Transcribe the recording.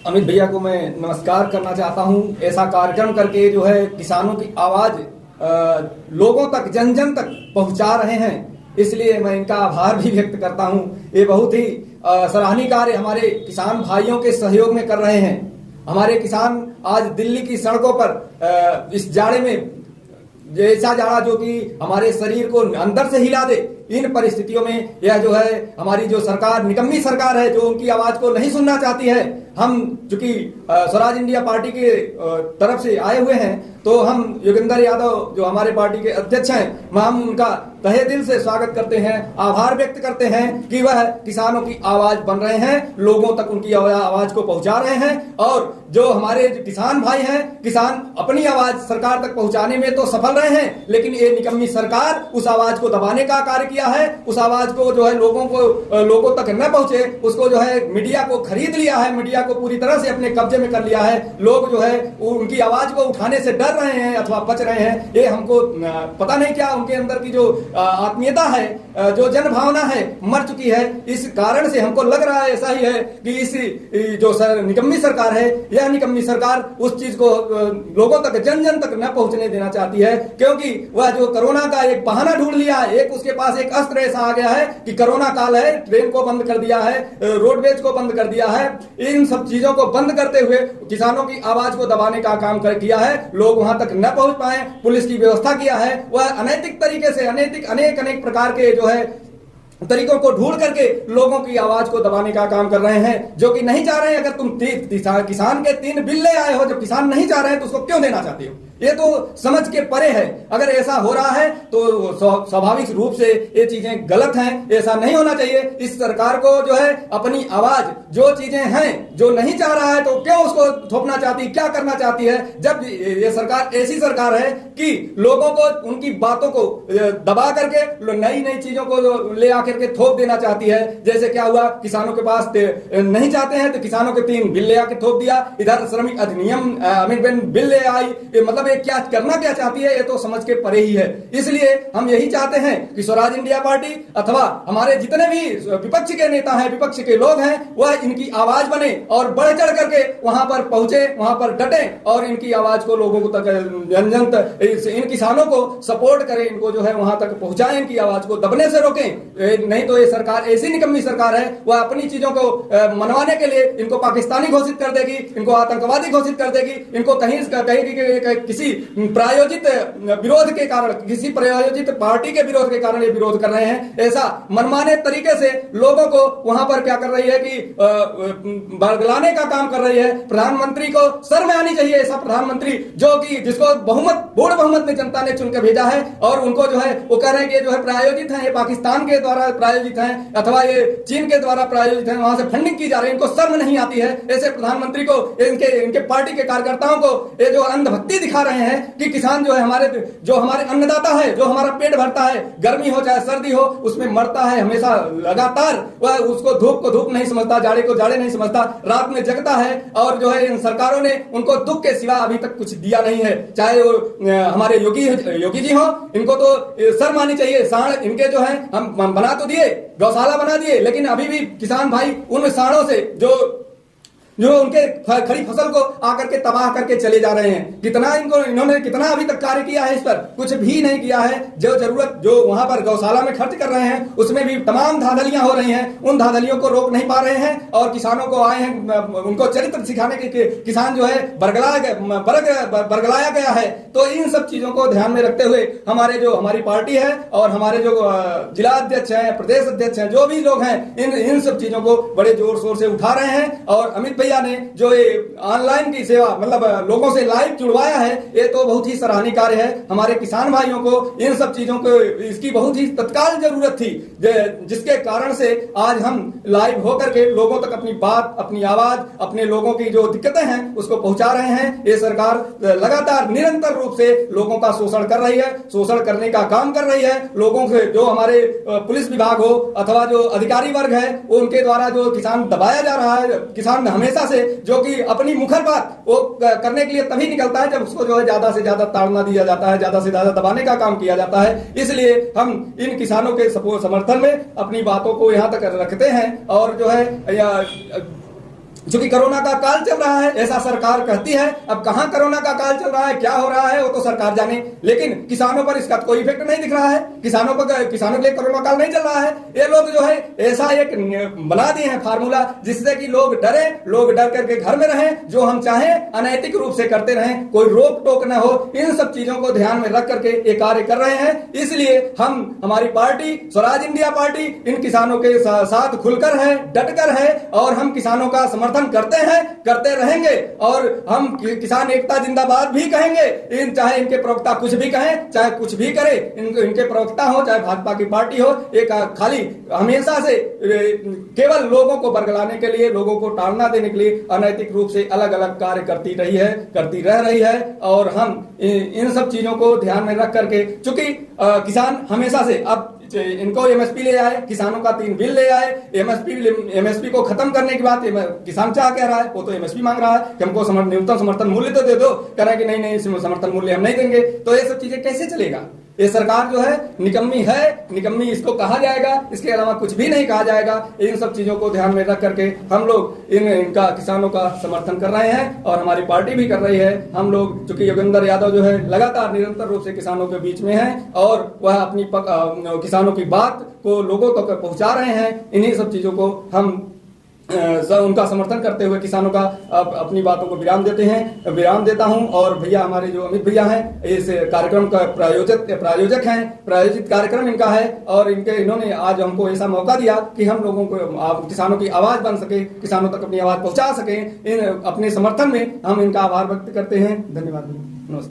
अमित भैया को मैं नमस्कार करना चाहता हूं। ऐसा कार्यक्रम करके जो है किसानों की आवाज लोगों तक, जन जन तक पहुंचा रहे हैं, इसलिए मैं इनका आभार भी व्यक्त करता हूं। ये बहुत ही सराहनीय कार्य हमारे किसान भाइयों के सहयोग में कर रहे हैं। हमारे किसान आज दिल्ली की सड़कों पर इस जाड़े में, ऐसा जाड़ा जो कि हमारे शरीर को अंदर से हिला दे, इन परिस्थितियों में यह जो है हमारी जो सरकार, निकम्मी सरकार है, जो उनकी आवाज को नहीं सुनना चाहती है। हम चूंकि स्वराज इंडिया पार्टी के तरफ से आए हुए हैं, तो हम योगेंद्र यादव जो हमारे पार्टी के अध्यक्ष हैं, हम उनका तहे दिल से स्वागत करते हैं, आभार व्यक्त करते हैं कि वह किसानों की आवाज बन रहे हैं, लोगों तक उनकी आवाज को पहुंचा रहे हैं। और जो हमारे किसान भाई हैं, किसान अपनी आवाज सरकार तक पहुंचाने में तो सफल रहे हैं, लेकिन ये निकम्मी सरकार उस आवाज को दबाने का कार्य किया है। उस आवाज को जो है लोगों तक न पहुंचे, उसको जो है मीडिया को खरीद लिया है, मीडिया को पूरी तरह से अपने कब्जे में कर लिया है। लोग जो है उनकी आवाज को उठाने से डर रहे हैं अथवा बच रहे हैं। ये हमको पता नहीं क्या उनके अंदर की जो आत्मीयता है, जो जन भावना है, मर चुकी है। इस कारण से हमको लग रहा है ऐसा ही है कि इस जो निकम्मी सरकार है, यह निकम्मी सरकार उस चीज को लोगों तक, जन जन तक न पहुंचने देना चाहती है, क्योंकि वह जो कोरोना का एक बहाना ढूंढ लिया है, एक उसके पास एक अस्त्र ऐसा आ गया है कि कोरोना काल है, ट्रेन को बंद कर दिया है, रोडवेज को बंद कर दिया है। इन सब चीजों को बंद करते हुए किसानों की आवाज को दबाने का काम किया है। लोग वहां तक न पहुंच पाए, पुलिस की व्यवस्था किया है। वह अनैतिक तरीके से अनेक प्रकार के जो है तरीकों को ढूंढ करके लोगों की आवाज को दबाने का काम कर रहे हैं, जो कि नहीं चाह रहे हैं। अगर तुम किसान के 3 बिल ले आए हो, जब किसान नहीं चाह रहे हैं तो उसको क्यों देना चाहते हो? ये तो समझ के परे है। अगर ऐसा हो रहा है तो स्वाभाविक रूप से ये चीजें गलत हैं, ऐसा नहीं होना चाहिए। इस सरकार को जो है अपनी आवाज, जो चीजें हैं, जो नहीं चाह रहा है तो क्यों उसको थोपना चाहती, क्या करना चाहती है? जब ये सरकार ऐसी सरकार है कि लोगों को उनकी बातों को दबा करके नई चीजों को ले आकर के थोप देना चाहती है। जैसे क्या हुआ, किसानों के पास नहीं चाहते हैं तो किसानों के 3 बिल ले आके थोप दिया। इधर श्रमिक अधिनियम अमेंडमेंट बिल ले आई। मतलब क्या करना क्या चाहती है, ये तो समझ के परे ही है। इसलिए हम यही चाहते हैं कि स्वराज इंडिया पार्टी अथवा हमारे जितने भी विपक्ष के नेता हैं, विपक्ष के लोग हैं, वह इनकी आवाज बने और बढ़ चढ़ करके वहां पर पहुंचे, वहां पर डटे और इनकी आवाज को लोगों को तक, जन जन तक, इन किसानों को सपोर्ट करें, इनको जो है वहां तक पहुंचाएं, इनकी आवाज को दबने से रोकें। नहीं तो ये सरकार ऐसी निकम्मी सरकार है, वह अपनी चीजों को मनवाने के लिए इनको पाकिस्तानी घोषित कर देगी, इनको आतंकवादी घोषित कर देगी, इनको कहीं किसी प्रायोजित विरोध के कारण, किसी प्रायोजित पार्टी के विरोध के कारण ये विरोध कर रहे हैं। ऐसा मनमाने तरीके से लोगों को वहां पर क्या कर रही है कि बरगलाने का काम कर रही है। प्रधानमंत्री को शर्म आनी चाहिए, ऐसा प्रधानमंत्री जो कि जिसको पूर्ण बहुमत में जनता ने चुनकर भेजा है, और उनको जो है वो कह रहे हैं कि जो है प्रायोजित है, ये पाकिस्तान के द्वारा प्रायोजित है अथवा ये चीन के द्वारा प्रायोजित है, वहां से फंडिंग की जा रही है। इनको शर्म नहीं आती है। ऐसे प्रधानमंत्री को, इनके पार्टी के कार्यकर्ताओं को ये जो अंधभक्ति दिखा रहे हैं कि किसान जो है हमारे अन्नदाता है, जो हमारा पेट भरता है, गर्मी हो चाहे सर्दी हो, उसमें मरता है हमेशा लगातार। वह उसको धूप को धूप नहीं समझता, जाड़े को जाड़े नहीं समझता, रात में जगता है। और जो है इन सरकारों ने उनको दुख के सिवा अभी तक कुछ दिया नहीं है। चाहे वो हमारे योगी जी हो, इनको तो शर्म आनी चाहिए। सांड इनके जो है हम बना तो दिए, गौशाला बना दिए, लेकिन अभी भी किसान भाई उन सांडों से जो उनके खड़ी फसल को आकर के तबाह करके चले जा रहे हैं। इन्होंने कितना अभी तक कार्य किया है, इस पर कुछ भी नहीं किया है। जो जरूरत जो वहां पर गौशाला में खर्च कर रहे हैं, उसमें भी तमाम धांधलियां हो रही हैं। उन धांधलियों को रोक नहीं पा रहे हैं और किसानों को आए हैं, उनको चरित्र सिखाने के किसान जो है बरगलाया गया है। तो इन सब चीजों को ध्यान में रखते हुए हमारी पार्टी है और हमारे जो जिला अध्यक्ष हैं, प्रदेश अध्यक्ष हैं, जो भी लोग हैं, इन सब चीजों को बड़े जोर शोर से उठा रहे हैं। और अमित भैया ने जो ये ऑनलाइन की सेवा, मतलब लोगों से लाइव जुड़वाया है, ये तो बहुत ही सराहनीय कार्य है। हमारे किसान भाइयों को इन सब चीजों को, इसकी बहुत ही तत्काल जरूरत थी, जिसके कारण से आज हम लाइव होकर के लोगों तक अपनी बात, अपनी आवाज, अपने लोगों की जो दिक्कतें हैं उसको पहुंचा रहे हैं। ये सरकार लगातार निरंतर रूप से लोगों का शोषण कर रही है, शोषण करने का काम कर रही है। लोगों से जो हमारे पुलिस विभाग हो अथवा जो अधिकारी वर्ग है, उनके द्वारा जो किसान दबाया जा रहा है। किसान हमेशा से जो कि अपनी मुखर बात वो करने के लिए तभी निकलता है जब उसको जो है ज्यादा से ज्यादा ताड़ना दिया जाता है, ज्यादा से ज्यादा दबाने का काम किया जाता है। इसलिए हम इन किसानों के समर्थन में अपनी बातों को यहां तक रखते हैं और जो है चूंकि कोरोना का काल चल रहा है, ऐसा सरकार कहती है। अब कहां कोरोना का काल चल रहा है, क्या हो रहा है, वो तो सरकार जाने, लेकिन किसानों पर इसका कोई इफेक्ट नहीं दिख रहा है। किसानों के लिए कोरोना काल नहीं चल रहा है। ये लोग जो है ऐसा एक बना दिए हैं फार्मूला, जिससे कि लोग डरे, लोग डर करके घर में रहें, जो हम चाहें अनैतिक रूप से करते रहें, कोई रोक टोक न हो। इन सब चीजों को ध्यान में रख करके ये कार्य कर रहे हैं। इसलिए हमारी पार्टी स्वराज इंडिया पार्टी इन किसानों के साथ खुलकर है, डटकर है, और हम किसानों का समर्थन करते हैं, करते रहेंगे, और हम किसान एकता जिंदाबाद भी कहेंगे। चाहे इनके प्रवक्ता कुछ भी कहें, चाहे कुछ भी करे, इनके प्रवक्ता हो चाहे भाजपा की पार्टी हो, एक खाली हमेशा से केवल लोगों को बरगलाने के लिए, लोगों को टालना देने के लिए अनैतिक रूप से अलग अलग कार्य करती रह रही है। और हम इन सब चीजों को ध्यान में रख करके, चूंकि किसान हमेशा से, अब इनको एमएसपी ले आए, किसानों का 3 बिल ले आए, एमएसपी को खत्म करने की बात किसान क्या कह रहा है, वो तो एमएसपी मांग रहा है कि हमको न्यूनतम समर्थन मूल्य तो दे दो, कह रहा है कि नहीं समर्थन मूल्य हम नहीं देंगे। तो ये सब चीजें कैसे चलेगा? ये सरकार जो है निकम्मी इसको कहा जाएगा, इसके अलावा कुछ भी नहीं कहा जाएगा। इन सब चीजों को ध्यान में रख करके हम लोग इनका किसानों का समर्थन कर रहे हैं, और हमारी पार्टी भी कर रही है। हम लोग, चूंकि योगेंद्र यादव जो है लगातार निरंतर रूप से किसानों के बीच में है, और वह अपनी किसानों की बात को लोगों तक पहुंचा रहे हैं। इन्हीं सब चीजों को हम उनका समर्थन करते हुए किसानों का अपनी बातों को विराम देता हूं। और भैया, हमारे जो अमित भैया हैं, इस कार्यक्रम का प्रायोजक हैं, प्रायोजित कार्यक्रम इनका है, और इन्होंने आज हमको ऐसा मौका दिया कि हम लोगों को किसानों की आवाज बन सके, किसानों तक अपनी आवाज पहुंचा सके। अपने समर्थन में हम इनका आभार व्यक्त करते हैं। धन्यवाद।